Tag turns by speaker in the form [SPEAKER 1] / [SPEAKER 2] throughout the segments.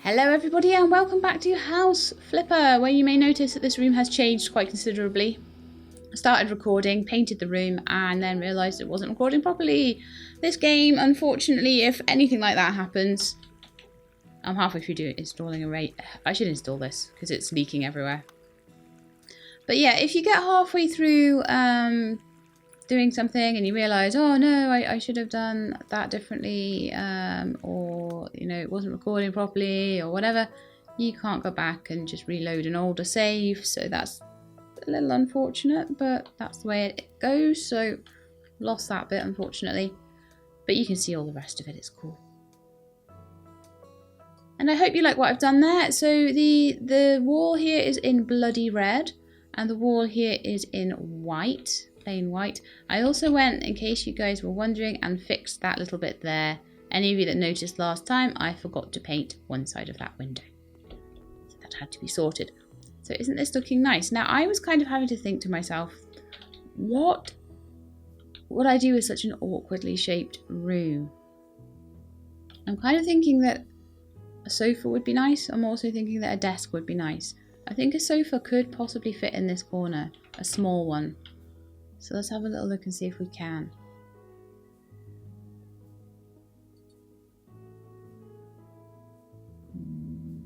[SPEAKER 1] Hello everybody and welcome back to House Flipper, where you may notice that this room has changed quite considerably. I started recording, painted the room, and then realised it wasn't recording properly. This game, unfortunately, if anything like that happens, I'm halfway through installing a rate. I should install this because it's leaking everywhere. But yeah, if you get halfway through doing something and you realise, oh no, I should have done that differently, or you know, it wasn't recording properly or whatever, you can't go back and just reload an older save. So that's a little unfortunate, but that's the way it goes. So lost that bit, unfortunately, but you can see all the rest of it. It's cool. And I hope you like what I've done there. So the wall here is in bloody red and the wall here is in white, plain white. I also went, in case you guys were wondering, and fixed that little bit there. Any of you that noticed last time, I forgot to paint one side of that window. So that had to be sorted. So isn't this looking nice? Now I was kind of having to think to myself, what would I do with such an awkwardly shaped room? I'm kind of thinking that a sofa would be nice. I'm also thinking that a desk would be nice. I think a sofa could possibly fit in this corner, a small one. So let's have a little look and see if we can.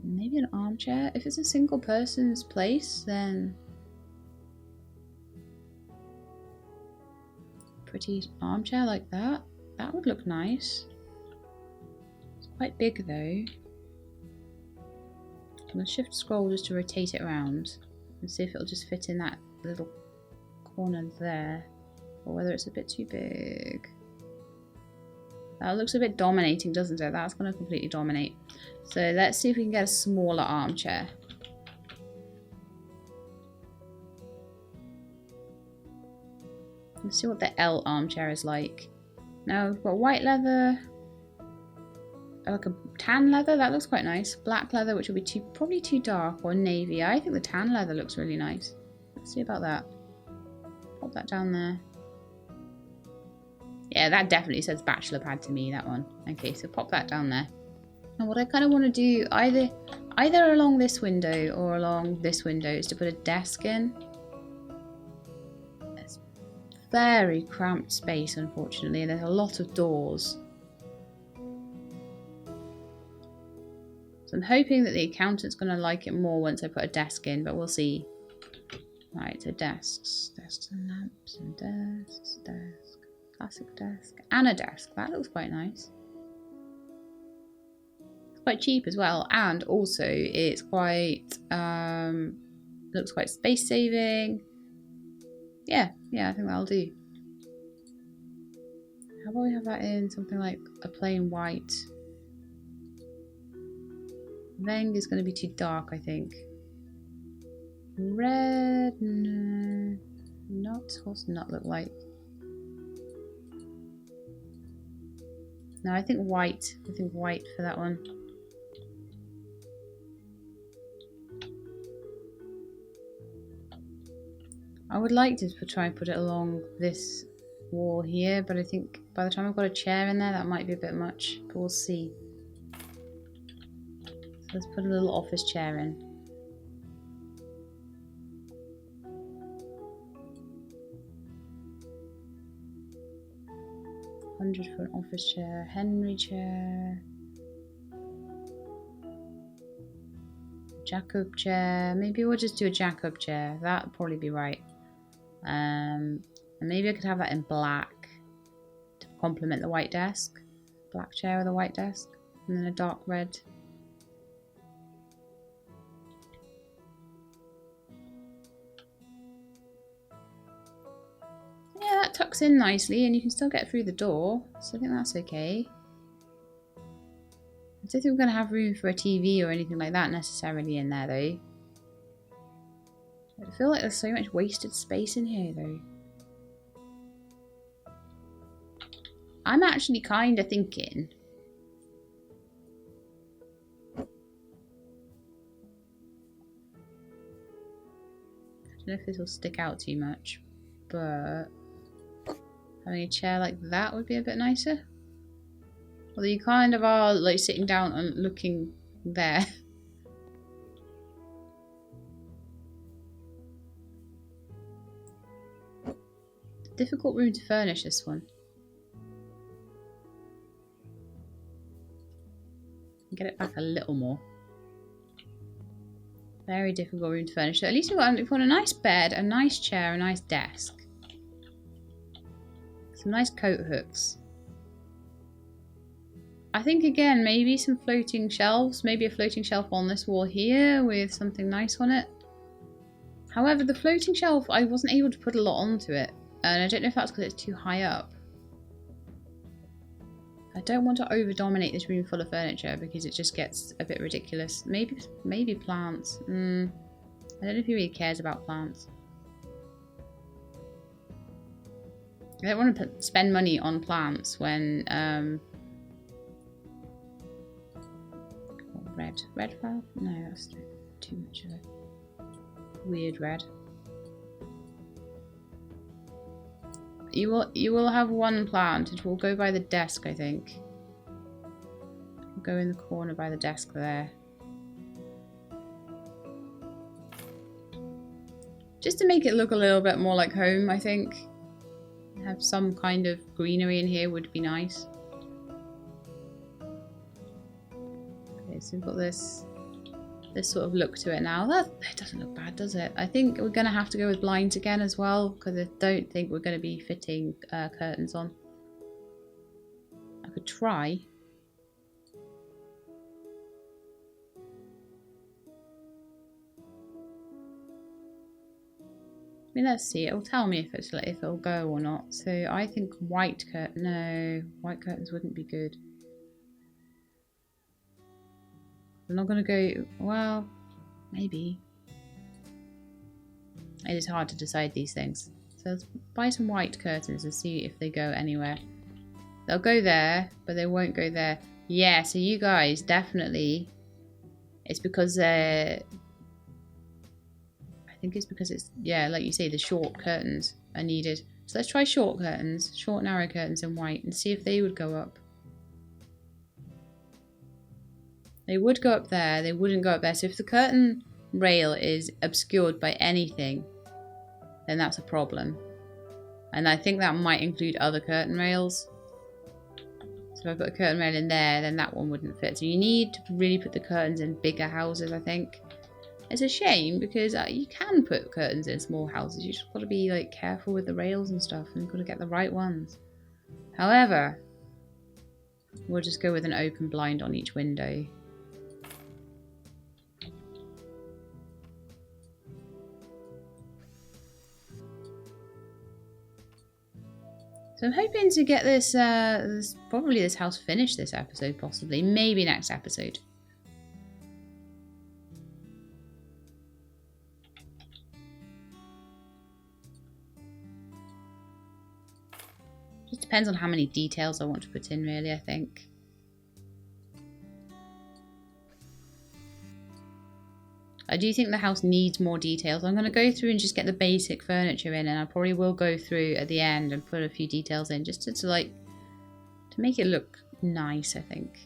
[SPEAKER 1] Maybe an armchair. If it's a single person's place, then pretty armchair like that. That would look nice. It's quite big though. I'm going to shift scroll just to rotate it around and see if it'll just fit in that little corner there, or whether it's a bit too big. That looks a bit dominating, doesn't it? That's going to completely dominate. So let's see if we can get a smaller armchair. Let's see what the L armchair is like. Now we've got white leather, like a tan leather, that looks quite nice. Black leather, which will be probably too dark, or navy. I think the tan leather looks really nice. Let's see about that. Pop that down there. Yeah, that definitely says bachelor pad to me, that one. Okay, so pop that down there. And what I kind of want to do, either along this window or along this window, is to put a desk in. It's very cramped space, unfortunately, and there's a lot of doors. So I'm hoping that the accountant's going to like it more once I put a desk in, but we'll see. Right, so desks and lamps and desks, classic desk, and a desk. That looks quite nice. It's quite cheap as well, and also it's quite, looks quite space saving. Yeah, I think that'll do. How about we have that in something like a plain white? Veng is going to be too dark, I think. Red, no, what's not look like? No, I think white. I think white for that one. I would like to try and put it along this wall here, but I think by the time I've got a chair in there, that might be a bit much, but we'll see. So let's put a little office chair in. $100 for an office chair, Henry chair, Jacob chair. Maybe we'll just do a Jacob chair. That'll probably be right. And maybe I could have that in black to complement the white desk. Black chair with a white desk, and then a dark red. Yeah, that tucks in nicely, and you can still get through the door, so I think that's okay. I don't think we're going to have room for a TV or anything like that necessarily in there, though. I feel like there's so much wasted space in here, though. I'm actually kind of thinking... I don't know if this will stick out too much, but having a chair like that would be a bit nicer. Although you kind of are like sitting down and looking there. Difficult room to furnish, this one. Get it back a little more. Very difficult room to furnish. So at least we've got a nice bed, a nice chair, a nice desk. Some nice coat hooks. I think again, maybe some floating shelves. Maybe a floating shelf on this wall here with something nice on it. However, the floating shelf, I wasn't able to put a lot onto it. And I don't know if that's because it's too high up. I don't want to over-dominate this room full of furniture because it just gets a bit ridiculous. Maybe plants. I don't know if he really cares about plants. I don't want to spend money on plants when... Red flower? No, that's too much of a weird red. You will have one plant. It will go by the desk, I think. It'll go in the corner by the desk there. Just to make it look a little bit more like home, I think. Have some kind of greenery in here would be nice. Okay, so we've got this sort of look to it now. That doesn't look bad, does it? I think we're going to have to go with blinds again as well, because I don't think we're going to be fitting curtains on. I could try. I mean, let's see. It'll tell me if it'll go or not. So I think white curtain. No, white curtains wouldn't be good. I'm not going to go... Well, maybe. It is hard to decide these things. So let's buy some white curtains and see if they go anywhere. They'll go there, but they won't go there. Yeah, so you guys, definitely. It's because they're... I think it's because it's... Yeah, like you say, the short curtains are needed. So let's try short curtains. Short, narrow curtains in white and see if they would go up. They would go up there, they wouldn't go up there. So if the curtain rail is obscured by anything, then that's a problem. And I think that might include other curtain rails. So if I put a curtain rail in there, then that one wouldn't fit. So you need to really put the curtains in bigger houses, I think. It's a shame because you can put curtains in small houses. You just got to be like careful with the rails and stuff, and you've got to get the right ones. However, we'll just go with an open blind on each window. So I'm hoping to get this house finished this episode, possibly. Maybe next episode. Just depends on how many details I want to put in, really, I think. I do think the house needs more details. I'm going to go through and just get the basic furniture in, and I probably will go through at the end and put a few details in just to make it look nice, I think.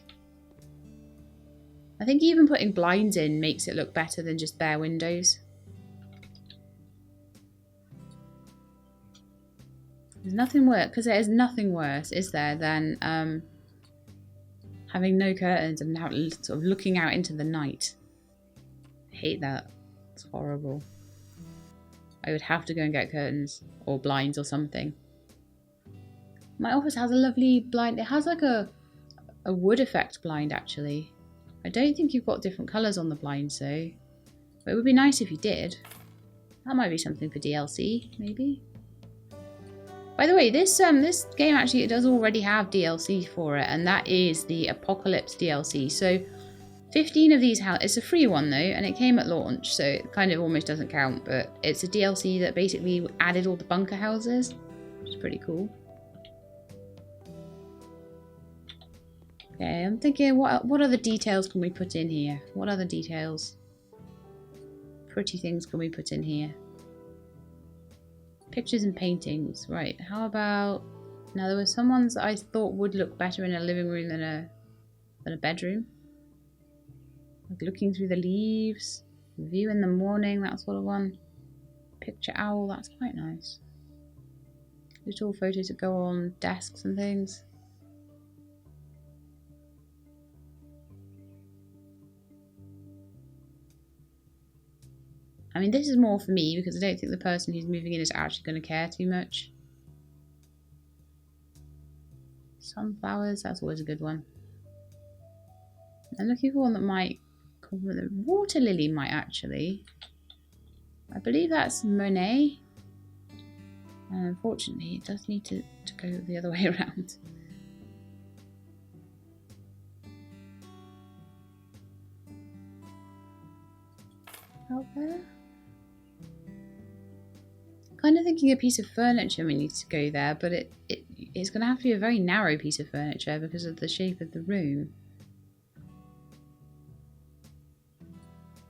[SPEAKER 1] I think even putting blinds in makes it look better than just bare windows. There's nothing worse, because there is nothing worse, is there, than having no curtains and now sort of looking out into the night. I hate that. It's horrible. I would have to go and get curtains or blinds or something. My office has a lovely blind. It has like a wood effect blind, actually. I don't think you've got different colours on the blinds, though. But it would be nice if you did. That might be something for DLC, maybe. By the way, this game actually, it does already have DLC for it, and that is the Apocalypse DLC. So 15 of these houses. It's a free one though, and it came at launch, so it kind of almost doesn't count, but it's a DLC that basically added all the bunker houses, which is pretty cool. Okay, I'm thinking, what other details can we put in here? What other details? Pretty things can we put in here? Pictures and paintings. Right, how about... Now, there were some ones that I thought would look better in a living room than a bedroom. Like looking through the leaves, view in the morning, that sort of one. Picture owl, that's quite nice. Little photos that go on desks and things. I mean, this is more for me because I don't think the person who's moving in is actually going to care too much. Sunflowers, that's always a good one. I'm looking for one that might complement the water lily might actually. I believe that's Monet. And unfortunately, it does need to go the other way around. Out there. Kind of thinking a piece of furniture we need to go there, but it's going to have to be a very narrow piece of furniture because of the shape of the room.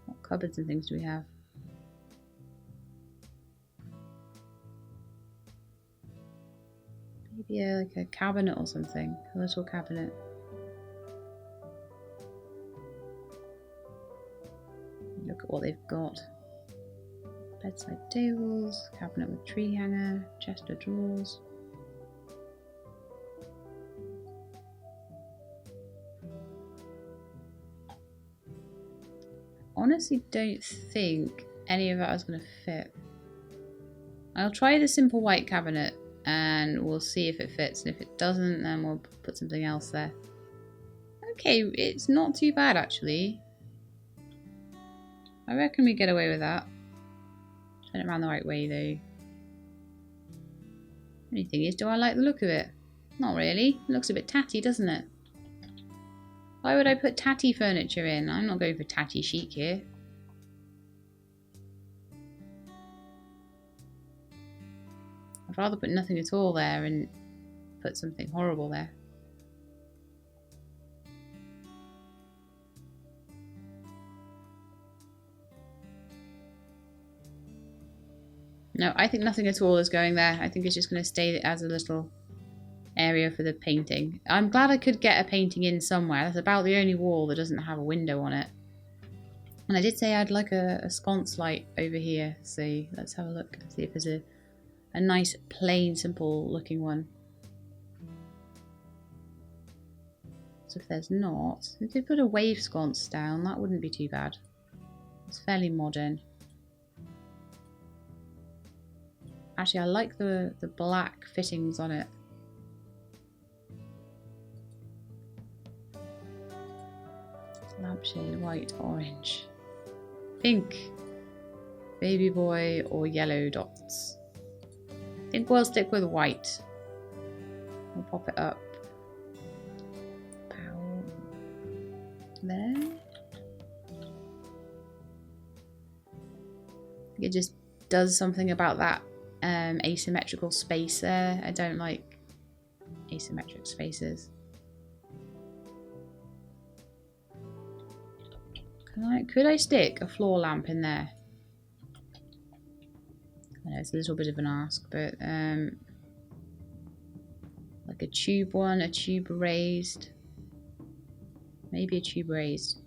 [SPEAKER 1] What cupboards and things do we have? Maybe like a cabinet or something, a little cabinet. Look at what they've got. Bedside tables, cabinet with tree hanger, chest of drawers. Honestly don't think any of that is going to fit. I'll try the simple white cabinet and we'll see if it fits, and if it doesn't then we'll put something else there. Okay, it's not too bad actually. I reckon we get away with that. Turn it around the right way though. Only thing is, do I like the look of it? Not really. It looks a bit tatty, doesn't it? Why would I put tatty furniture in? I'm not going for tatty chic here. I'd rather put nothing at all there and put something horrible there. No, I think nothing at all is going there. I think it's just going to stay as a little area for the painting. I'm glad I could get a painting in somewhere. That's about the only wall that doesn't have a window on it. And I did say I'd like a sconce light over here. So let's have a look and see if there's a nice, plain, simple looking one. So if there's not, if they put a wave sconce down, that wouldn't be too bad. It's fairly modern. Actually, I like the black fittings on it. Lampshade, white, orange, pink, baby boy, or yellow dots. I think we'll stick with white. We'll pop it up. Pow. There. It just does something about that asymmetrical space there. I don't like asymmetric spaces. Could I stick a floor lamp in there? I know it's a little bit of an ask, but like a tube one, a tube raised. Maybe a tube raised.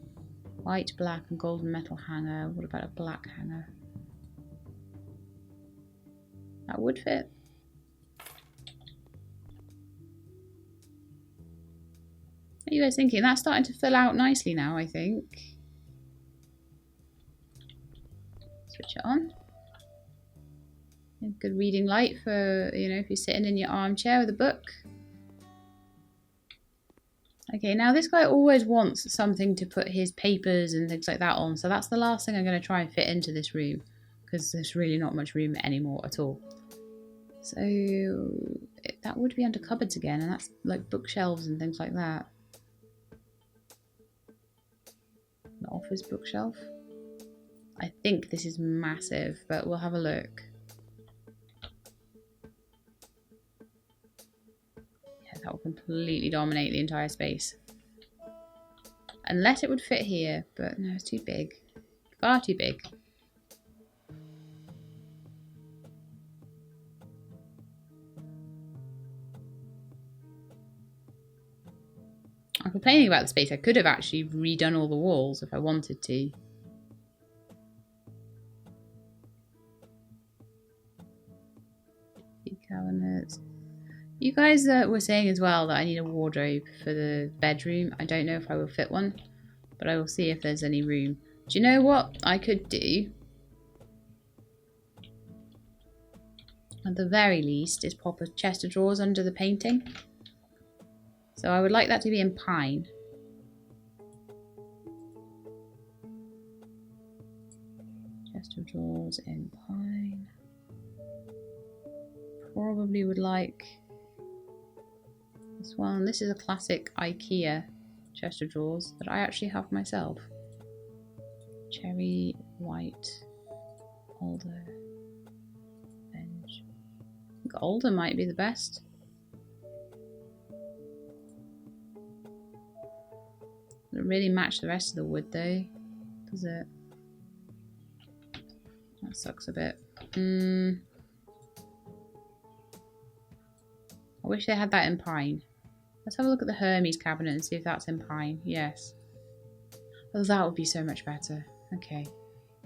[SPEAKER 1] White, black, and golden metal hanger. What about a black hanger? That would fit. What are you guys thinking? That's starting to fill out nicely now, I think. Switch it on. A good reading light for, you know, if you're sitting in your armchair with a book. Okay, now this guy always wants something to put his papers and things like that on, so that's the last thing I'm going to try and fit into this room, because there's really not much room anymore at all. So that would be under cupboards again, and that's like bookshelves and things like that. The office bookshelf. I think this is massive, but we'll have a look. Yeah, that will completely dominate the entire space. Unless it would fit here, but no, it's too big. Far too big. I'm complaining about the space. I could have actually redone all the walls if I wanted to. Cabinets. You guys were saying as well that I need a wardrobe for the bedroom. I don't know if I will fit one, but I will see if there's any room. Do you know what I could do? At the very least is pop a chest of drawers under the painting. So I would like that to be in pine. Chest of drawers in pine. Probably would like this one. This is a classic IKEA chest of drawers that I actually have myself. Cherry, white, alder, bench. I think alder might be the best. Doesn't really match the rest of the wood though, does it? That sucks a bit. I wish they had that in pine. Let's have a look at the Hermes cabinet and see if that's in pine. Yes. Oh, that would be so much better. Okay.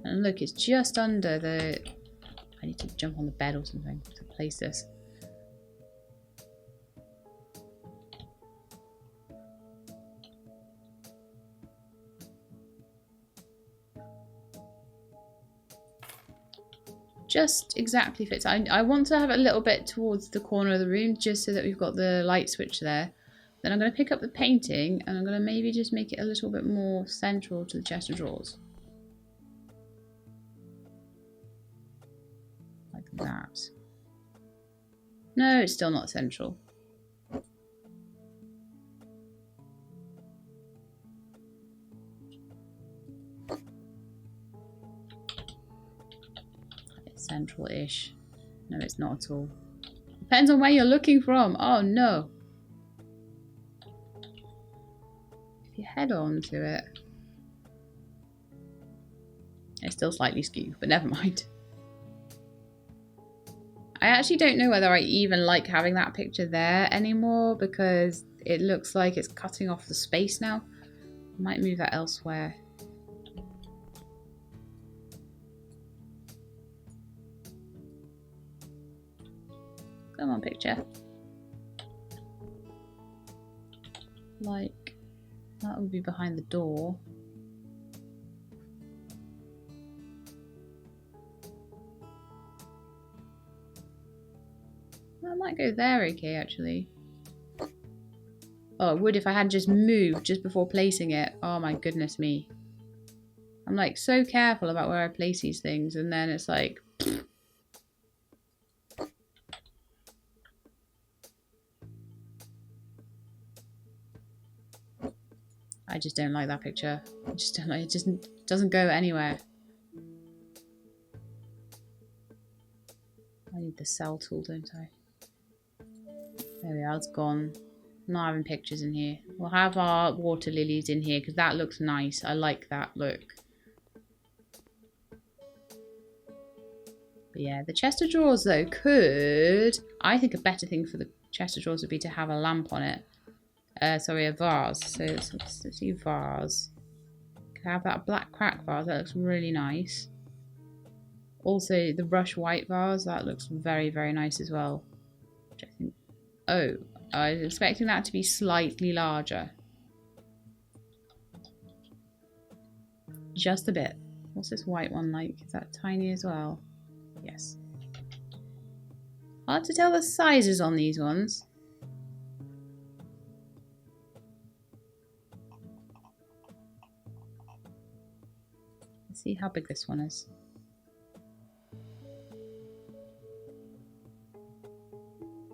[SPEAKER 1] And look, it's just under the... I need to jump on the bed or something to place this. Just exactly fits. I want to have it a little bit towards the corner of the room just so that we've got the light switch there. Then I'm going to pick up the painting and I'm going to maybe just make it a little bit more central to the chest of drawers. Like that. No, it's still not central. Central-ish. No, it's not at all. Depends on where you're looking from. Oh no. If you head on to it. It's still slightly skewed, but never mind. I actually don't know whether I even like having that picture there anymore because it looks like it's cutting off the space now. I might move that elsewhere. Come on, picture. Like, that would be behind the door. That might go there okay, actually. Oh, it would if I had just moved just before placing it. Oh my goodness me. I'm like so careful about where I place these things and then it's like... I just don't like that picture. I just don't like it. Just doesn't go anywhere. I need the cell tool, don't I? There we are. It's gone. I'm not having pictures in here. We'll have our water lilies in here because that looks nice. I like that look. But yeah, the chest of drawers though could... I think a better thing for the chest of drawers would be to have a lamp on it. Sorry, a vase. So let's see vase. Could have that black crack vase. That looks really nice. Also, the brush white vase. That looks very, very nice as well. Which I think... Oh, I was expecting that to be slightly larger. Just a bit. What's this white one like? Is that tiny as well? Yes. Hard to tell the sizes on these ones. Let's see how big this one is.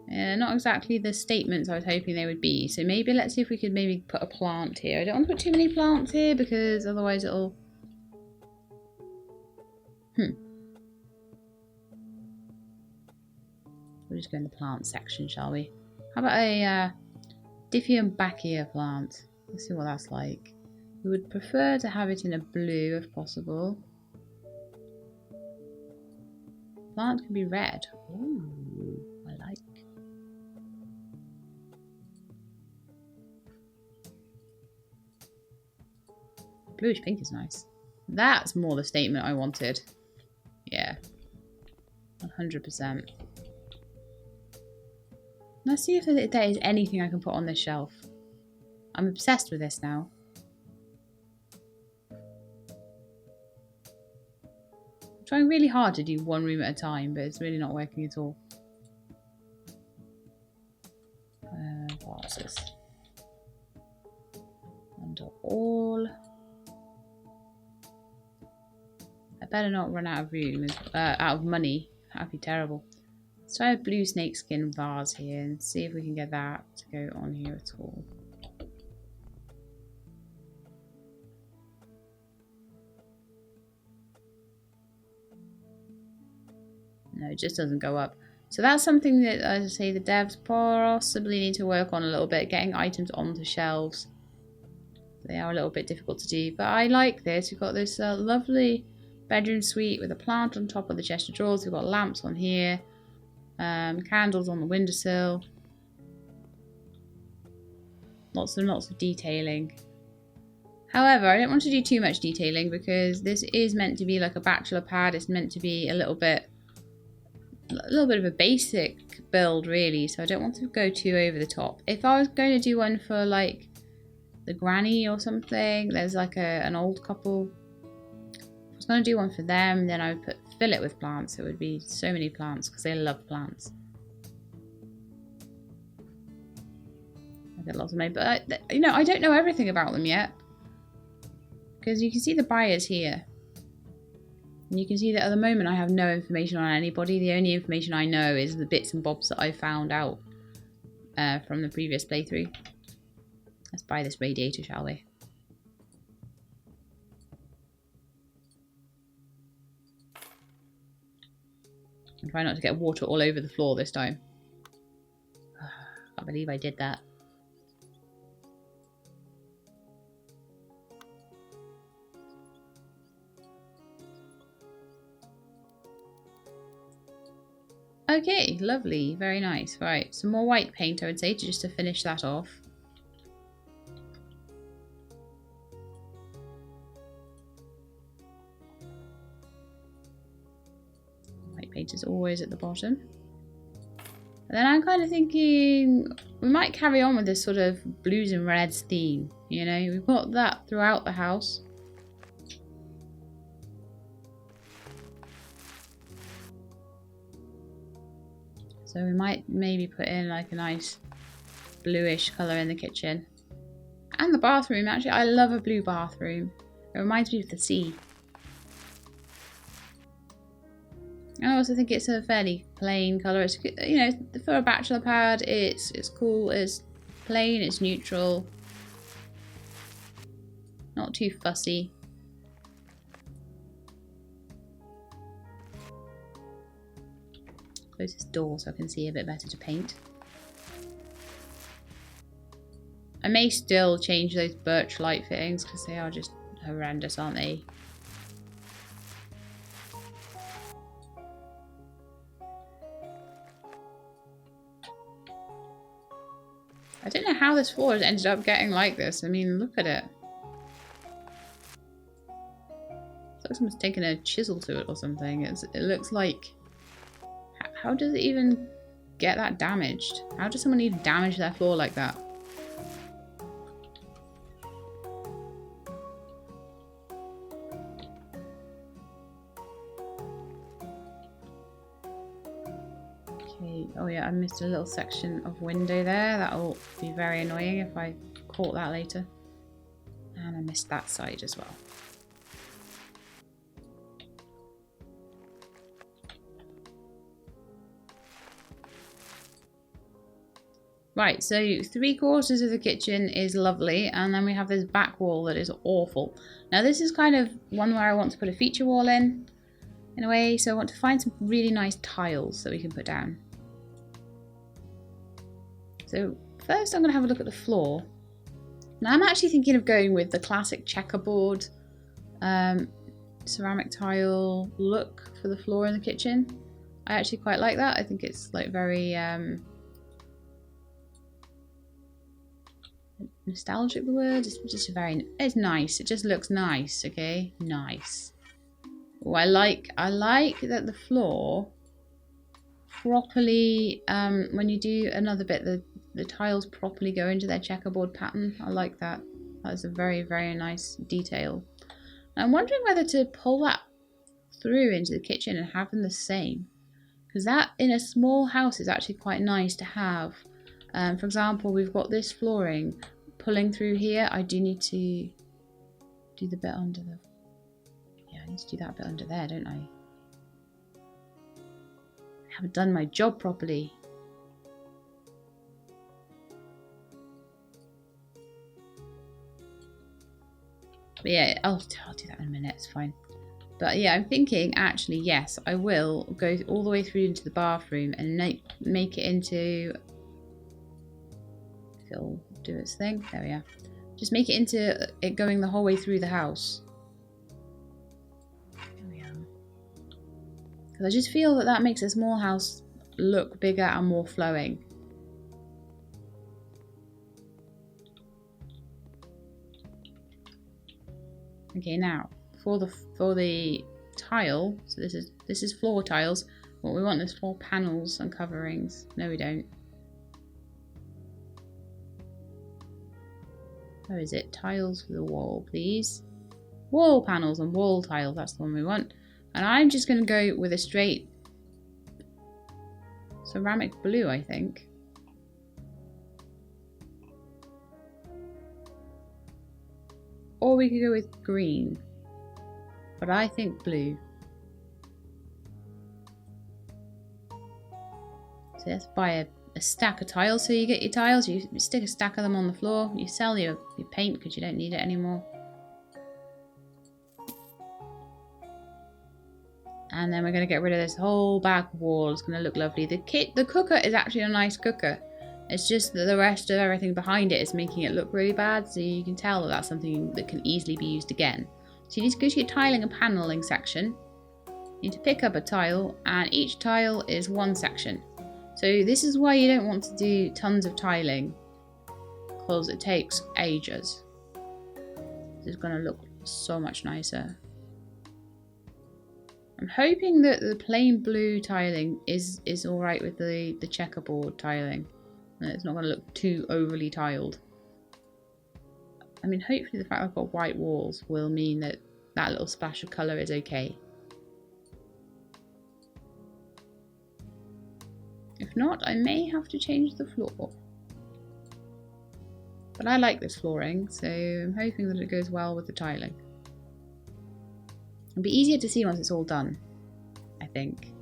[SPEAKER 1] Not exactly the statements I was hoping they would be. So maybe let's see if we could maybe put a plant here. I don't want to put too many plants here because otherwise it'll... We'll just go in the plant section, shall we? How about a Diffeombachia plant? Let's see what that's like. We would prefer to have it in a blue if possible. Plant can be red. Ooh, I like. Bluish pink is nice. That's more the statement I wanted. Yeah. 100%. Let's see if there is anything I can put on this shelf. I'm obsessed with this now. I'm trying really hard to do one room at a time, but it's really not working at all. Vases. Under all. I better not run out of room, out of money. That'd be terrible. Let's try a blue snakeskin vase here and see if we can get that to go on here at all. No, it just doesn't go up. So that's something that, as I say, the devs possibly need to work on a little bit, getting items onto shelves. They are a little bit difficult to do, but I like this. We've got this lovely bedroom suite with a plant on top of the chest of drawers. We've got lamps on here, candles on the windowsill. Lots and lots of detailing. However, I don't want to do too much detailing because this is meant to be like a bachelor pad. It's meant to be a little bit of a basic build, really. So I don't want to go too over the top. If I was going to do one for like the granny or something, there's like an old couple. If I was going to do one for them, then I would fill it with plants. It would be so many plants because they love plants. I get lots of money, but I don't know everything about them yet. Because you can see the buyers here. And you can see that at the moment I have no information on anybody. The only information I know is the bits and bobs that I found out from the previous playthrough. Let's buy this radiator, shall we? And try not to get water all over the floor this time. I can't believe I did that. Okay, lovely, very nice. Right, some more white paint, I would say, just to finish that off. White paint is always at the bottom. And then I'm kind of thinking we might carry on with this sort of blues and reds theme. You know, we've got that throughout the house. So we might maybe put in like a nice bluish colour in the kitchen. And the bathroom, actually, I love a blue bathroom. It reminds me of the sea. I also think it's a fairly plain colour. It's, you know, for a bachelor pad, it's cool, it's plain, it's neutral. Not too fussy. Close this door so I can see a bit better to paint. I may still change those birch light fittings because they are just horrendous, aren't they? I don't know how this floor has ended up getting like this. I mean, look at it. It's like someone's taken a chisel to it or something. It looks like... How does it even get that damaged? How does someone even damage their floor like that? Okay, oh yeah, I missed a little section of window there. That'll be very annoying if I caught that later. And I missed that side as well. Right, so 3/4 of the kitchen is lovely, and then we have this back wall that is awful. Now this is kind of one where I want to put a feature wall in a way, so I want to find some really nice tiles that we can put down. So first I'm going to have a look at the floor. Now I'm actually thinking of going with the classic checkerboard ceramic tile look for the floor in the kitchen. I actually quite like that. I think it's like very... nostalgic the word? It's just very, it's nice. It just looks nice, okay? Nice. Oh, I like that the floor properly, when you do another bit, the tiles properly go into their checkerboard pattern. I like that. That's a very, very nice detail. I'm wondering whether to pull that through into the kitchen and have them the same. Because that, in a small house, is actually quite nice to have. For example, we've got this flooring pulling through here. I do need to do the bit under the... Yeah, I need to do that bit under there, don't I? I haven't done my job properly. But yeah, I'll do that in a minute, it's fine. But yeah, I'm thinking, actually, yes, I will go all the way through into the bathroom and make it into... If it'll do its thing. There we are. Just make it into it going the whole way through the house. There we are. Because I just feel that that makes a small house look bigger and more flowing. Okay, now for the tile, so this is floor tiles. What we want is floor panels and coverings. No, we don't. Where is it? Tiles for the wall, please. Wall panels and wall tiles. That's the one we want. And I'm just going to go with a straight ceramic blue, I think. Or we could go with green. But I think blue. So let's buy a stack of tiles. So you get your tiles, you stick a stack of them on the floor. You sell your paint because you don't need it anymore. And then we're going to get rid of this whole back wall. It's going to look lovely. The cooker is actually a nice cooker. It's just that the rest of everything behind it is making it look really bad. So you can tell that that's something that can easily be used again. So you need to go to your tiling and paneling section. You need to pick up a tile, and each tile is one section. So this is why you don't want to do tons of tiling, because it takes ages. It's going to look so much nicer. I'm hoping that the plain blue tiling is alright with the checkerboard tiling. And it's not going to look too overly tiled. I mean, hopefully the fact I've got white walls will mean that that little splash of colour is okay. If not, I may have to change the floor. But I like this flooring, so I'm hoping that it goes well with the tiling. It'll be easier to see once it's all done, I think.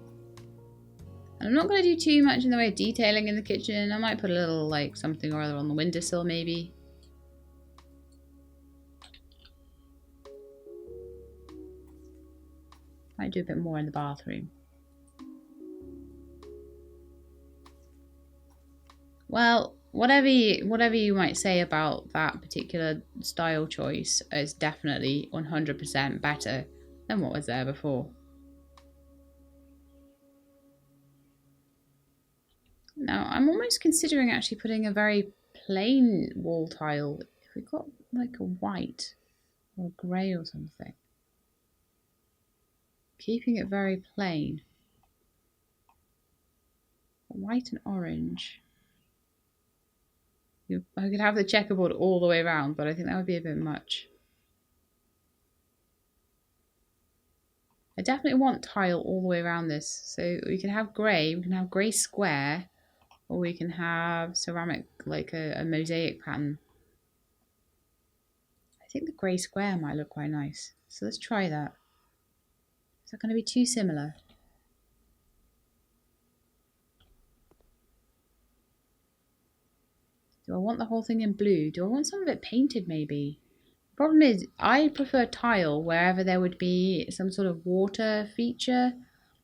[SPEAKER 1] And I'm not going to do too much in the way of detailing in the kitchen. I might put a little, like, something or other on the windowsill, maybe. Might do a bit more in the bathroom. Well, whatever you might say about that particular style choice is definitely 100% better than what was there before. Now, I'm almost considering actually putting a very plain wall tile. If we got like a white or grey or something. Keeping it very plain. White and orange. I could have the checkerboard all the way around, but I think that would be a bit much. I definitely want tile all the way around this. So we can have grey square, or we can have ceramic, like a mosaic pattern. I think the grey square might look quite nice. So let's try that. Is that going to be too similar? Do I want the whole thing in blue? Do I want some of it painted maybe? The problem is, I prefer tile wherever there would be some sort of water feature.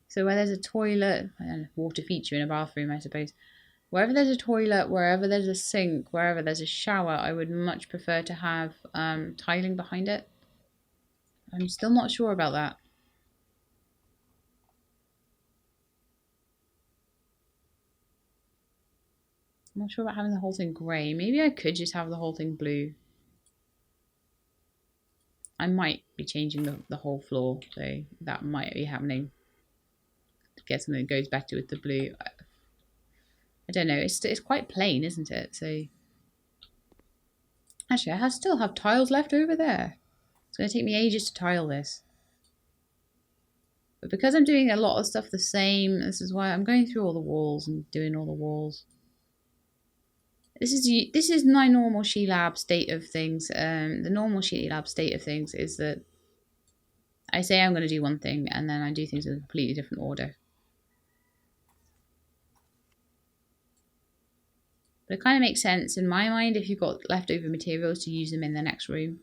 [SPEAKER 1] So where there's a toilet, water feature in a bathroom, I suppose. Wherever there's a toilet, wherever there's a sink, wherever there's a shower, I would much prefer to have tiling behind it. I'm still not sure about that. I'm not sure about having the whole thing grey. Maybe I could just have the whole thing blue. I might be changing the whole floor, so that might be happening. To get something that goes better with the blue. I don't know. It's quite plain, isn't it? So actually, I still have tiles left over there. It's going to take me ages to tile this. But because I'm doing a lot of stuff the same, this is why I'm going through all the walls and doing all the walls. This is my normal She-Lab state of things. The normal She-Lab state of things is that I say I'm going to do one thing and then I do things in a completely different order. But it kind of makes sense in my mind if you've got leftover materials to use them in the next room.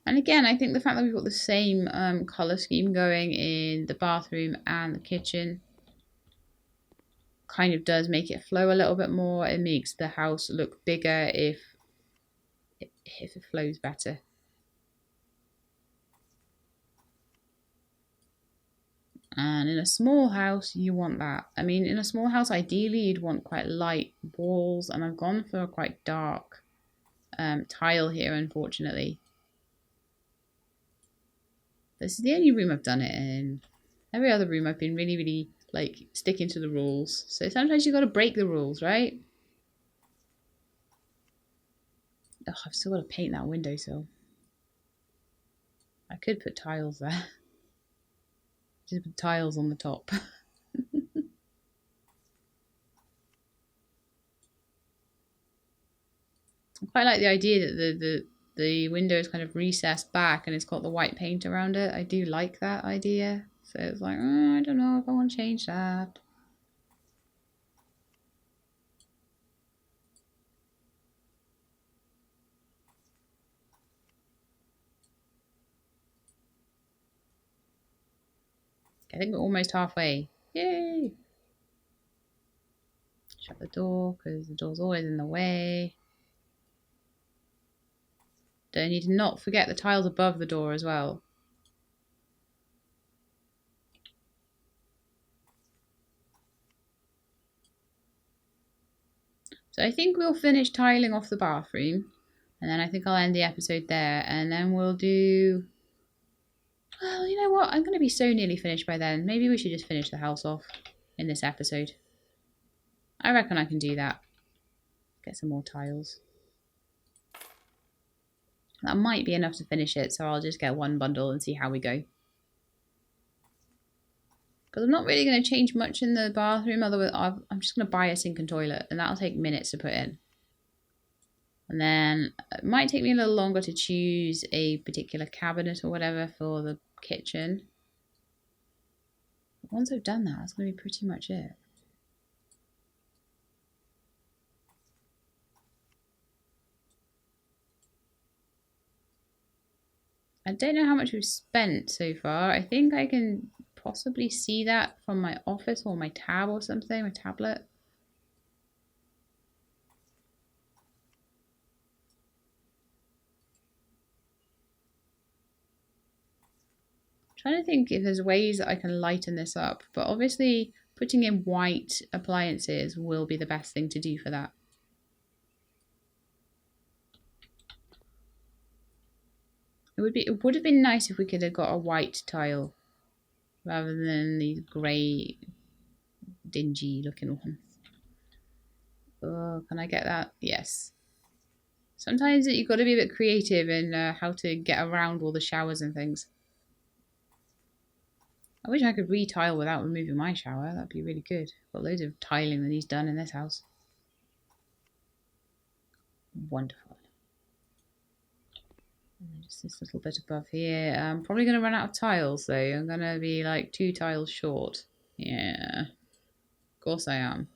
[SPEAKER 1] And again, I think the fact that we've got the same colour scheme going in the bathroom and the kitchen kind of does make it flow a little bit more. It makes the house look bigger if it flows better. And in a small house, you want that. I mean, in a small house, ideally, you'd want quite light walls. And I've gone for a quite dark tile here, unfortunately. This is the only room I've done it in. Every other room, I've been really, really, like, sticking to the rules. So sometimes you've got to break the rules, right? Oh, I've still got to paint that windowsill. I could put tiles there. Just put tiles on the top. I quite like the idea that the window is kind of recessed back and it's got the white paint around it. I do like that idea. So it's like, oh, I don't know if I want to change that. I think we're almost halfway. Yay! Shut the door because the door's always in the way. Don't need to not forget the tiles above the door as well. So I think we'll finish tiling off the bathroom. And then I think I'll end the episode there. And then we'll do... Well, you know what? I'm going to be so nearly finished by then. Maybe we should just finish the house off in this episode. I reckon I can do that. Get some more tiles. That might be enough to finish it, so I'll just get one bundle and see how we go. Because I'm not really going to change much in the bathroom, otherwise I'm just going to buy a sink and toilet, and that'll take minutes to put in. And then it might take me a little longer to choose a particular cabinet or whatever for the kitchen. But once I've done that, that's going to be pretty much it. I don't know how much we've spent so far. I think I can possibly see that from my office or my tab or something, my tablet. Trying to think if there's ways that I can lighten this up, but obviously putting in white appliances will be the best thing to do for that. It would have been nice if we could have got a white tile rather than these grey dingy looking ones. Oh, can I get that? Yes. Sometimes you've got to be a bit creative in how to get around all the showers and things. I wish I could re-tile without removing my shower. That'd be really good. Got loads of tiling that he's done in this house. Wonderful. And just this little bit above here. I'm probably going to run out of tiles though. I'm going to be like 2 tiles short. Yeah. Of course I am.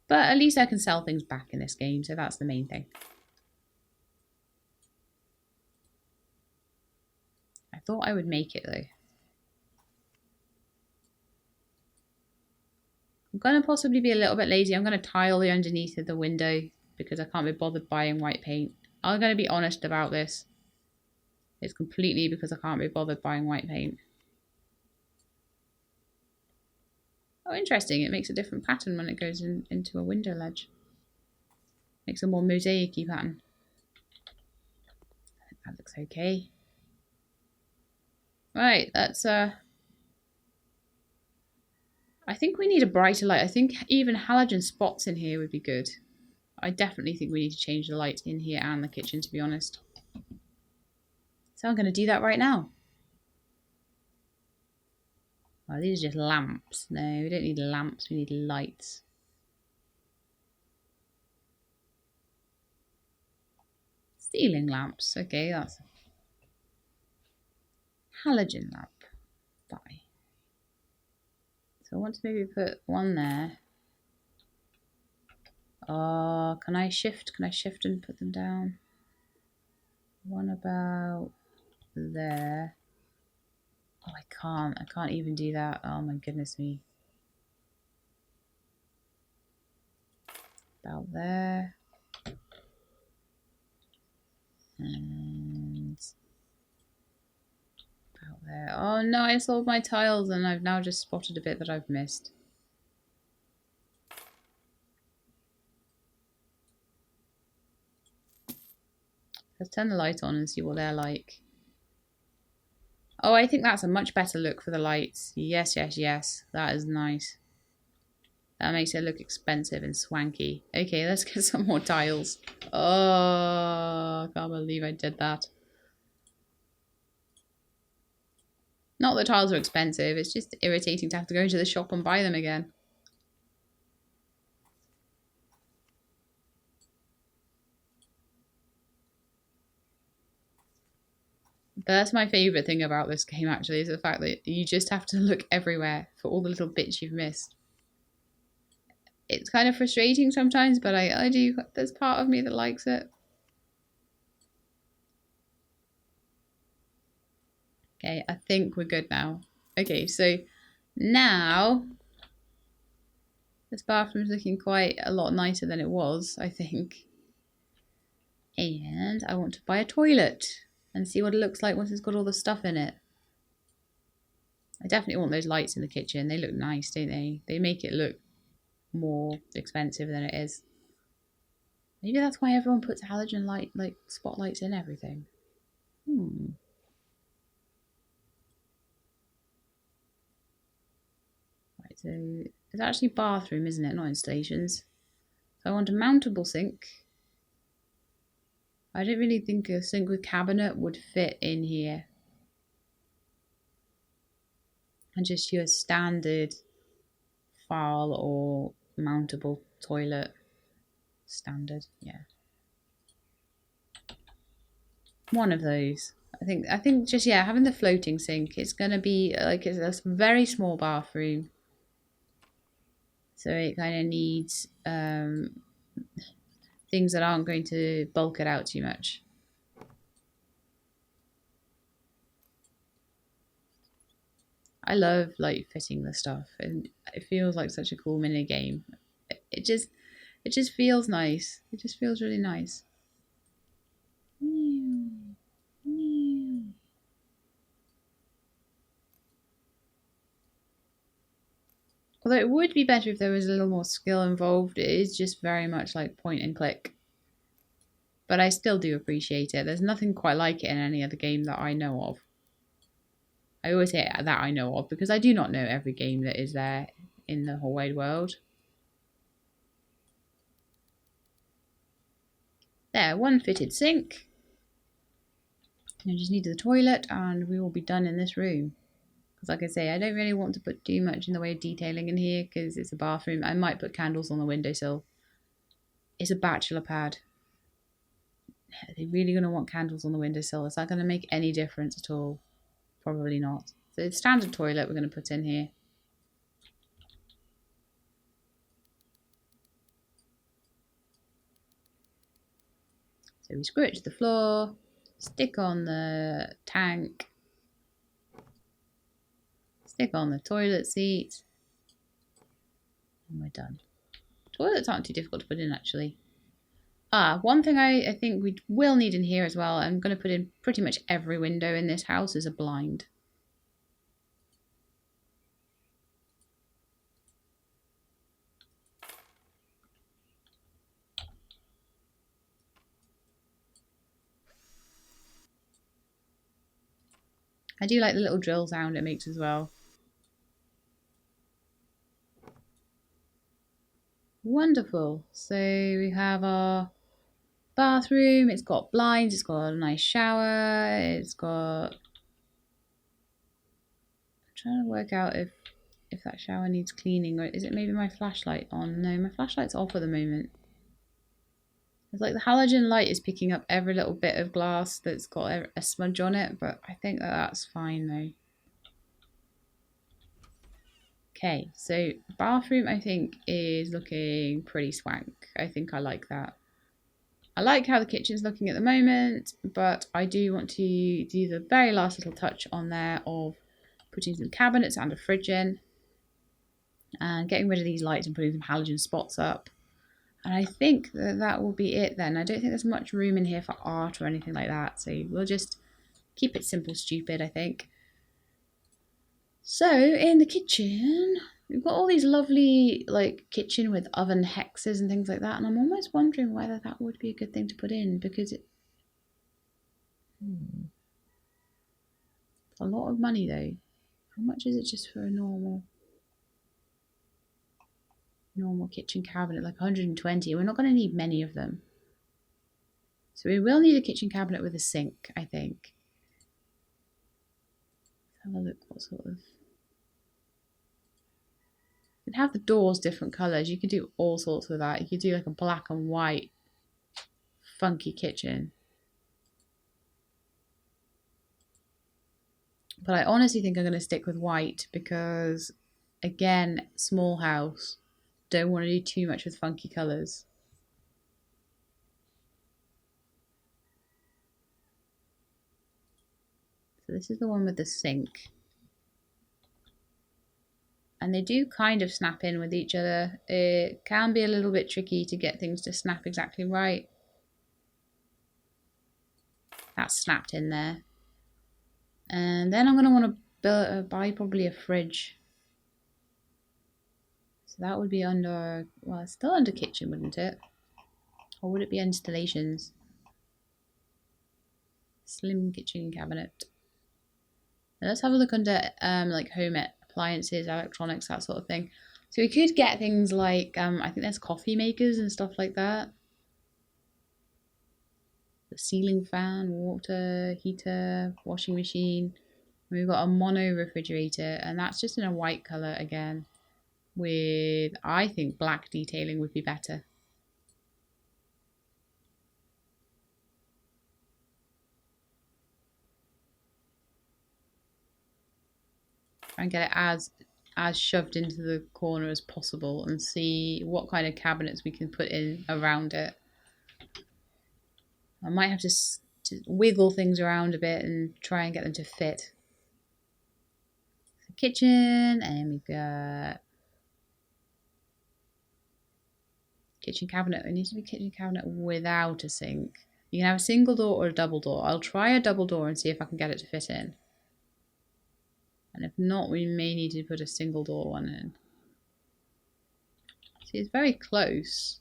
[SPEAKER 1] But at least I can sell things back in this game, so that's the main thing. I thought I would make it though. I'm going to possibly be a little bit lazy. I'm going to tile the underneath of the window because I can't be bothered buying white paint. I'm going to be honest about this. It's completely because I can't be bothered buying white paint. Oh, interesting. It makes a different pattern when it goes into a window ledge. Makes a more mosaic-y pattern. That looks okay. Right, that's I think we need a brighter light. I think even halogen spots in here would be good. I definitely think we need to change the light in here and the kitchen, to be honest. So I'm going to do that right now. Oh, these are just lamps. No, we don't need lamps. We need lights. Ceiling lamps. Okay, that's halogen lamp. Bye. So I want to maybe put one there. Oh, can I shift? Can I shift and put them down? One about there. Oh, I can't. I can't even do that. Oh my goodness me. About there. And about there. Oh no, I sold my tiles and I've now just spotted a bit that I've missed. Let's turn the light on and see what they're like. Oh, I think that's a much better look for the lights. Yes, yes, yes. That is nice. That makes it look expensive and swanky. Okay, let's get some more tiles. Oh, I can't believe I did that. Not that tiles are expensive, it's just irritating to have to go into the shop and buy them again. That's my favourite thing about this game, actually, is the fact that you just have to look everywhere for all the little bits you've missed. It's kind of frustrating sometimes, but I do, there's part of me that likes it. Okay, I think we're good now. Okay, so now this bathroom's looking quite a lot nicer than it was, I think. And I want to buy a toilet and see what it looks like once it's got all the stuff in it. I definitely want those lights in the kitchen. They look nice, don't they? They make it look more expensive than it is. Maybe that's why everyone puts halogen light, like spotlights in everything. Right, so it's actually bathroom, isn't it? Not installations. So I want a mountable sink. I don't really think a sink with cabinet would fit in here. And just your standard file or mountable toilet. Standard, yeah. One of those. I think just, yeah, having the floating sink, it's going to be like, it's a very small bathroom. So it kind of needs things that aren't going to bulk it out too much. I love like fitting the stuff, and it feels like such a cool mini game. It just feels nice. It just feels really nice. Although it would be better if there was a little more skill involved. It is just very much like point and click. But I still do appreciate it. There's nothing quite like it in any other game that I know of. I always say that I know of because I do not know every game that is there in the whole wide world. There, one fitted sink. I just need the toilet and we will be done in this room. Because like I say, I don't really want to put too much in the way of detailing in here because it's a bathroom. I might put candles on the windowsill. It's a bachelor pad. Are they really going to want candles on the windowsill? Is that going to make any difference at all? Probably not. So it's standard toilet we're going to put in here. So we screw it to the floor, stick on the tank, stick on the toilet seat, and we're done. Toilets aren't too difficult to put in, actually. One thing I think we will need in here as well, I'm going to put in pretty much every window in this house, is a blind. I do like the little drill sound it makes as well. Wonderful. So we have our bathroom. It's got blinds. It's got a nice shower. It's got... I'm trying to work out if that shower needs cleaning, or is it maybe my flashlight on? No, my flashlight's off at the moment. It's like the halogen light is picking up every little bit of glass that's got a smudge on it, but I think that's fine though. Okay, so bathroom I think is looking pretty swank. I think I like that. I like how the kitchen's looking at the moment, but I do want to do the very last little touch on there of putting some cabinets and a fridge in and getting rid of these lights and putting some halogen spots up. And I think that will be it then. I don't think there's much room in here for art or anything like that, so we'll just keep it simple, stupid, I think. So in the kitchen, we've got all these lovely like kitchen with oven hexes and things like that, and I'm almost wondering whether that would be a good thing to put in because it's a lot of money though. How much is it just for a normal kitchen cabinet? Like 120. We're not going to need many of them. So we will need a kitchen cabinet with a sink, I think. Let's have a look what sort of... You can have the doors different colours. You could do all sorts with that. You could do like a black and white funky kitchen. But I honestly think I'm going to stick with white because, again, small house. Don't want to do too much with funky colours. So this is the one with the sink. And they do kind of snap in with each other. It can be a little bit tricky to get things to snap exactly right. That's snapped in there. And then I'm going to want to buy probably a fridge. So that would be under, well, it's still under kitchen, wouldn't it? Or would it be installations? Slim kitchen cabinet. Now let's have a look under like home appliances, electronics, that sort of thing. So we could get things like, I think there's coffee makers and stuff like that. The ceiling fan, water heater, washing machine. We've got a mono refrigerator, and that's just in a white colour again. With, I think black detailing would be better. And get it as shoved into the corner as possible and see what kind of cabinets we can put in around it. I might have to wiggle things around a bit and try and get them to fit. The kitchen, and we've got kitchen cabinet. It needs to be kitchen cabinet without a sink. You can have a single door or a double door. I'll try a double door and see if I can get it to fit in. And if not, we may need to put a single door one in. See, it's very close.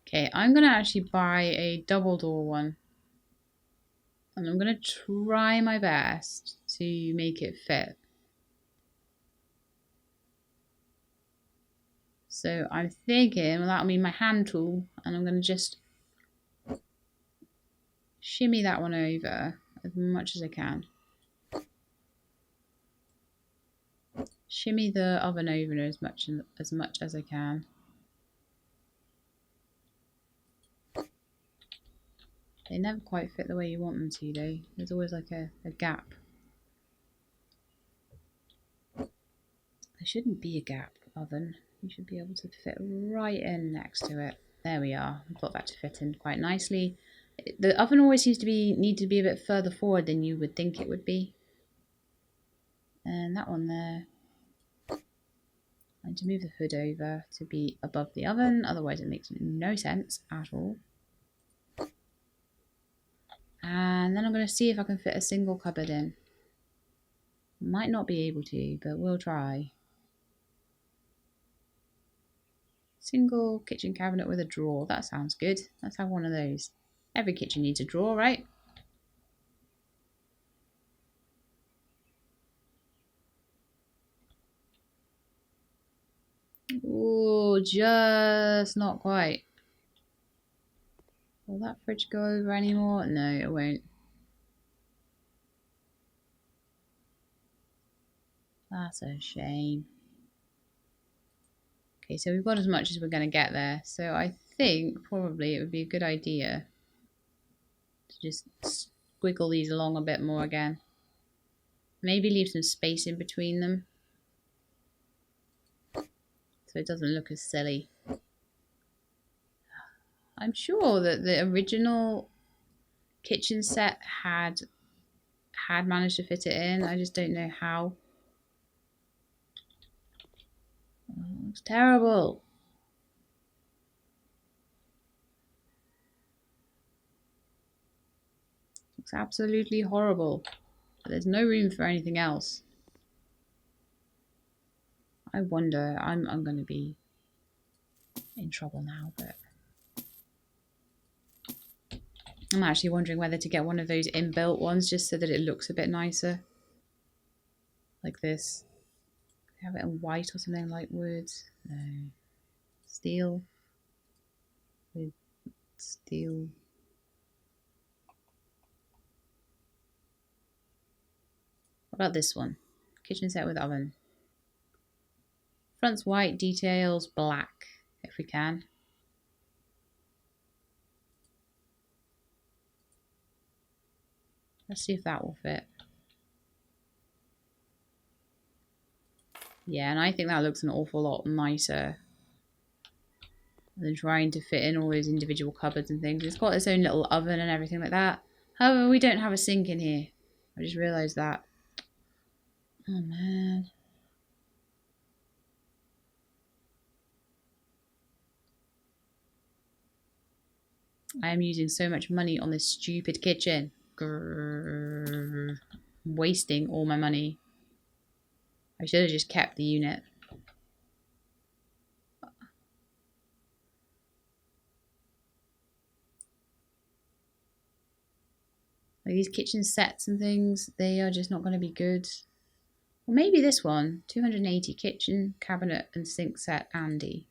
[SPEAKER 1] Okay, I'm going to actually buy a double door one. And I'm going to try my best to make it fit. So I'm thinking, well, that'll be my hand tool, and I'm going to just shimmy that one over as much as I can. Shimmy the oven over as much as I can. They never quite fit the way you want them to, though. There's always like a gap. There shouldn't be a gap, oven. You should be able to fit right in next to it. There we are. I've got that to fit in quite nicely. The oven always seems to need to be a bit further forward than you would think it would be. And that one there. I need to move the hood over to be above the oven, otherwise it makes no sense at all. And then I'm going to see if I can fit a single cupboard in. Might not be able to, but we'll try. Single kitchen cabinet with a drawer. That sounds good. Let's have one of those. Every kitchen needs a drawer, right? Oh, just not quite. Will that fridge go over anymore? No, it won't. That's a shame. Okay, so we've got as much as we're going to get there. So I think probably it would be a good idea to just squiggle these along a bit more again. Maybe leave some space in between them so it doesn't look as silly. I'm sure that the original kitchen set had managed to fit it in. I just don't know how. Oh, it's terrible. It's absolutely horrible. There's no room for anything else. I wonder, I'm going to be in trouble now, but I'm actually wondering whether to get one of those inbuilt ones just so that it looks a bit nicer. Like this. Have it in white or something, like wood. No. Steel. With steel. What about this one? Kitchen set with oven. Front's white, details black, if we can. Let's see if that will fit. Yeah, and I think that looks an awful lot nicer than trying to fit in all those individual cupboards and things. It's got its own little oven and everything like that. However, we don't have a sink in here. I just realised that. Oh, man. I am using so much money on this stupid kitchen. Grrr. Wasting all my money. I should have just kept the unit. Like these kitchen sets and things, they are just not going to be good. Well, maybe this one. 280 kitchen, cabinet and sink set, Andy.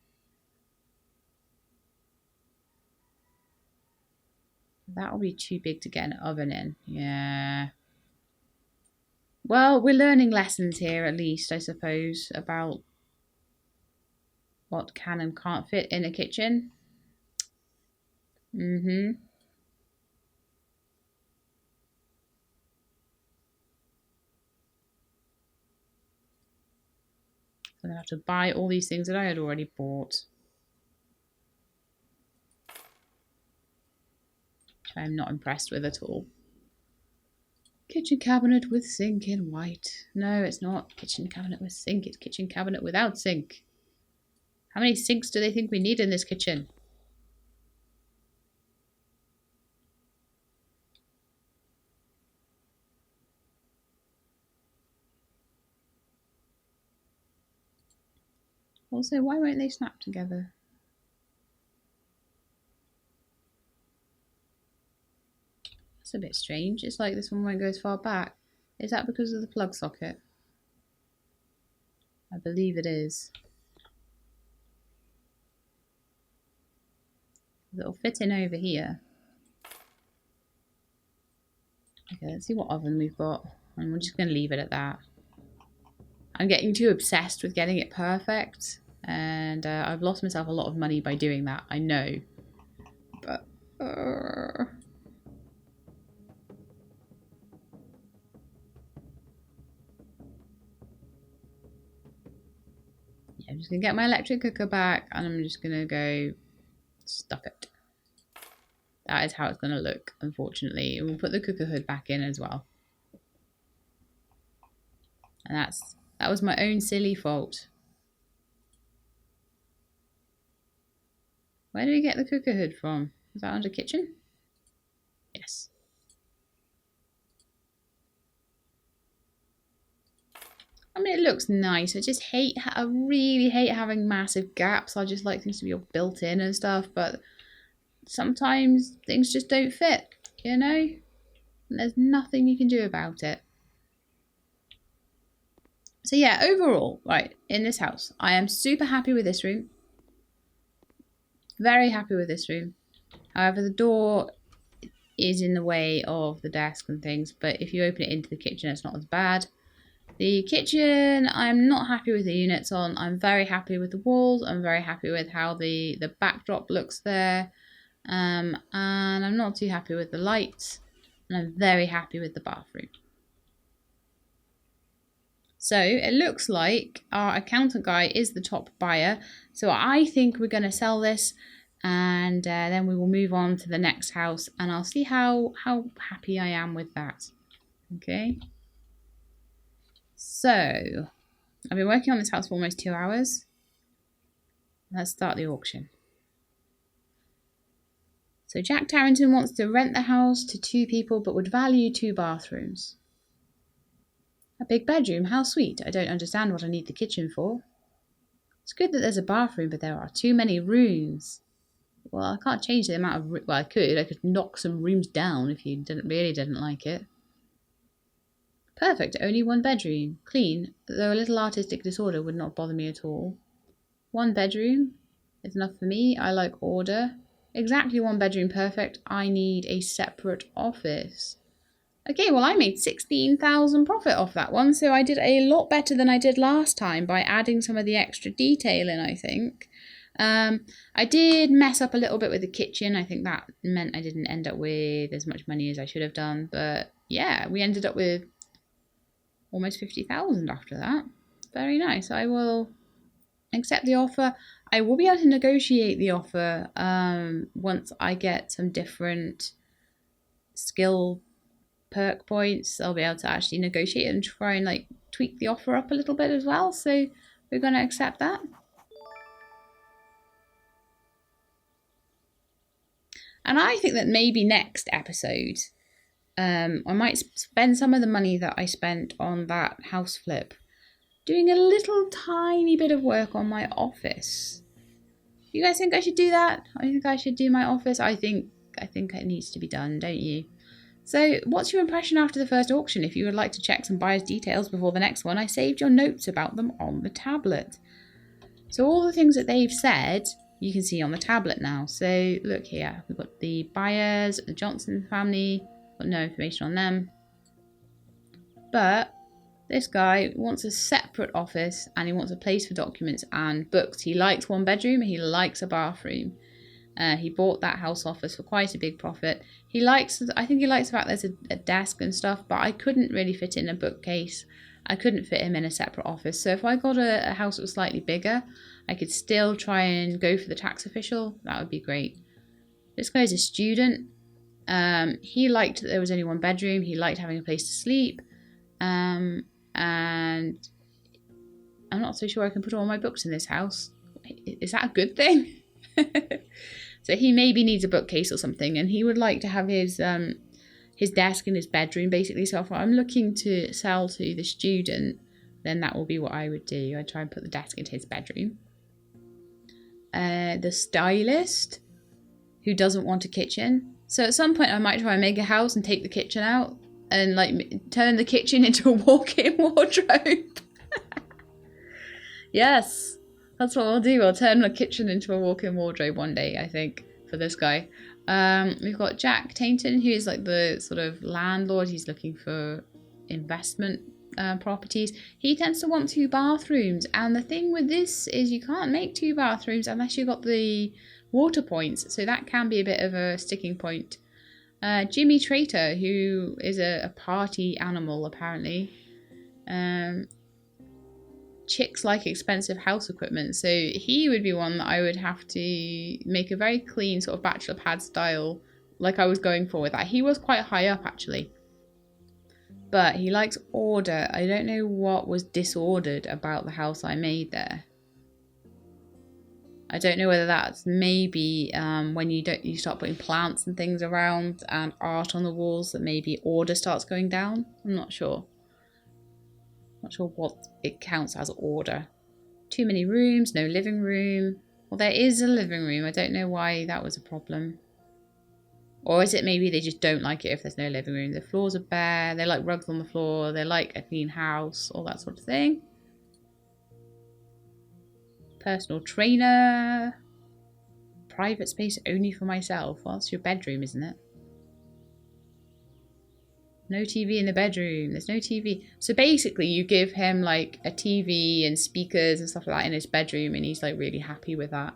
[SPEAKER 1] That will be too big to get an oven in. Yeah. Well, we're learning lessons here at least, I suppose, about what can and can't fit in a kitchen. Mm-hmm. I'm going to have to buy all these things that I had already bought. Which I'm not impressed with at all. Kitchen cabinet with sink in white. No, it's not kitchen cabinet with sink. It's kitchen cabinet without sink. How many sinks do they think we need in this kitchen? Also, why won't they snap together? That's a bit strange. It's like this one won't go as far back. Is that because of the plug socket? I believe it is. It'll fit in over here. Okay, let's see what oven we've got. And we're just going to leave it at that. I'm getting too obsessed with getting it perfect. And I've lost myself a lot of money by doing that. I know. But... yeah, I'm just going to get my electric cooker back. And I'm just going to go stuff it. That is how it's going to look, unfortunately. And we'll put the cooker hood back in as well. And that was my own silly fault. Where did we get the cooker hood from? Was that under kitchen? Yes. I mean, it looks nice. I really hate having massive gaps. I just like things to be all built in and stuff, but sometimes things just don't fit, you know? And there's nothing you can do about it. So yeah, overall, right, in this house, I am super happy with this room. Very happy with this room. However, the door is in the way of the desk and things, but if you open it into the kitchen, it's not as bad. The kitchen, I'm not happy with the units on. I'm very happy with the walls. I'm very happy with how the backdrop looks there. And I'm not too happy with the lights. And I'm very happy with the bathroom. So it looks like our accountant guy is the top buyer. So I think we're going to sell this, and then we will move on to the next house, and I'll see how happy I am with that. Okay. So I've been working on this house for almost 2 hours. Let's start the auction. So Jack Tarrington wants to rent the house to 2 people, but would value 2 bathrooms. A big bedroom, how sweet. I don't understand what I need the kitchen for. It's good that there's a bathroom, but there are too many rooms. Well, I can't change the amount of... Well, I could knock some rooms down if you really didn't like it. Perfect, only 1 bedroom. Clean, though a little artistic disorder would not bother me at all. 1 bedroom is enough for me. I like order. Exactly 1 bedroom, perfect. I need a separate office. Okay, well, I made 16,000 profit off that one, so I did a lot better than I did last time by adding some of the extra detail in, I think. I did mess up a little bit with the kitchen. I think that meant I didn't end up with as much money as I should have done, but yeah, we ended up with almost 50,000 after that. Very nice. I will accept the offer. I will be able to negotiate the offer once I get some different skill perk points. I'll be able to actually negotiate and try and like tweak the offer up a little bit as well. So we're going to accept that. And I think that maybe next episode, I might spend some of the money that I spent on that house flip doing a little tiny bit of work on my office. You guys think I should do that? I think I should do my office. I think it needs to be done, don't you? So what's your impression after the first auction? If you would like to check some buyer's details before the next one, I saved your notes about them on the tablet. So all the things that they've said, you can see on the tablet now. So look here, we've got the buyers, the Johnson family, got no information on them. But this guy wants a separate office and he wants a place for documents and books. He likes 1 bedroom, he likes a bathroom. He bought that house office for quite a big profit. I think he likes the fact there's a desk and stuff, but I couldn't really fit in a bookcase. I couldn't fit him in a separate office. So if I got a house that was slightly bigger, I could still try and go for the tax official. That would be great. This guy's a student. He liked that there was only 1 bedroom. He liked having a place to sleep. And I'm not so sure I can put all my books in this house. Is that a good thing? So he maybe needs a bookcase or something, and he would like to have his desk in his bedroom, basically. So if I'm looking to sell to the student, then that will be what I would do. I'd try and put the desk into his bedroom. The stylist, who doesn't want a kitchen. So at some point I might try and make a house and take the kitchen out and like turn the kitchen into a walk-in wardrobe. Yes. That's what we'll do. We'll turn the kitchen into a walk-in wardrobe one day, I think, for this guy. We've got Jack Tainton, who is like the sort of landlord. He's looking for investment properties. He tends to want 2 bathrooms. And the thing with this is you can't make 2 bathrooms unless you've got the water points. So that can be a bit of a sticking point. Jimmy Traitor, who is a party animal, apparently. Chicks like expensive house equipment, so he would be one that I would have to make a very clean sort of bachelor pad style, like I was going for with that. He was quite high up actually, but he likes order. I don't know what was disordered about the house I made there. I don't know whether that's maybe when you start putting plants and things around and art on the walls, that maybe order starts going down. I'm not sure. Not sure what it counts as order. Too many rooms, no living room. Well, there is a living room. I don't know why that was a problem. Or is it maybe they just don't like it if there's no living room? The floors are bare, they like rugs on the floor, they like a clean house, all that sort of thing. Personal trainer. Private space only for myself. Well, that's your bedroom, isn't it? No TV in the bedroom. There's no TV. So basically you give him like a TV and speakers and stuff like that in his bedroom and he's like really happy with that.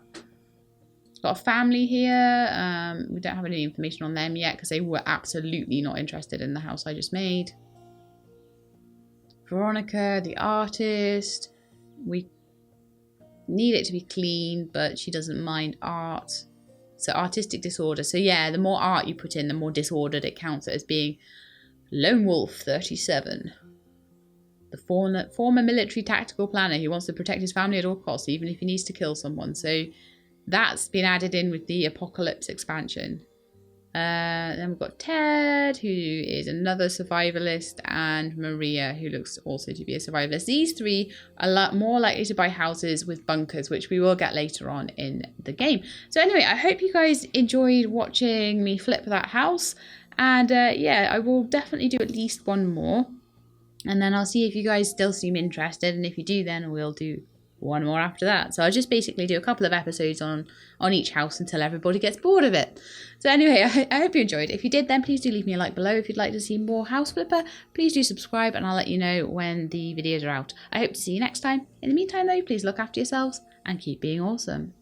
[SPEAKER 1] Got a family here. We don't have any information on them yet because they were absolutely not interested in the house I just made. Veronica, the artist. We need it to be clean, but she doesn't mind art. So artistic disorder. So yeah, the more art you put in, the more disordered it counts as being. Lone Wolf 37. The former military tactical planner who wants to protect his family at all costs, even if he needs to kill someone. So that's been added in with the Apocalypse expansion. Then we've got Ted, who is another survivalist, and Maria, who looks also to be a survivalist. These three are a lot more likely to buy houses with bunkers, which we will get later on in the game. So anyway, I hope you guys enjoyed watching me flip that house. And yeah, I will definitely do at least one more. And then I'll see if you guys still seem interested. And if you do, then we'll do one more after that. So I'll just basically do a couple of episodes on each house until everybody gets bored of it. So anyway, I hope you enjoyed. If you did, then please do leave me a like below. If you'd like to see more House Flipper, please do subscribe and I'll let you know when the videos are out. I hope to see you next time. In the meantime though, please look after yourselves and keep being awesome.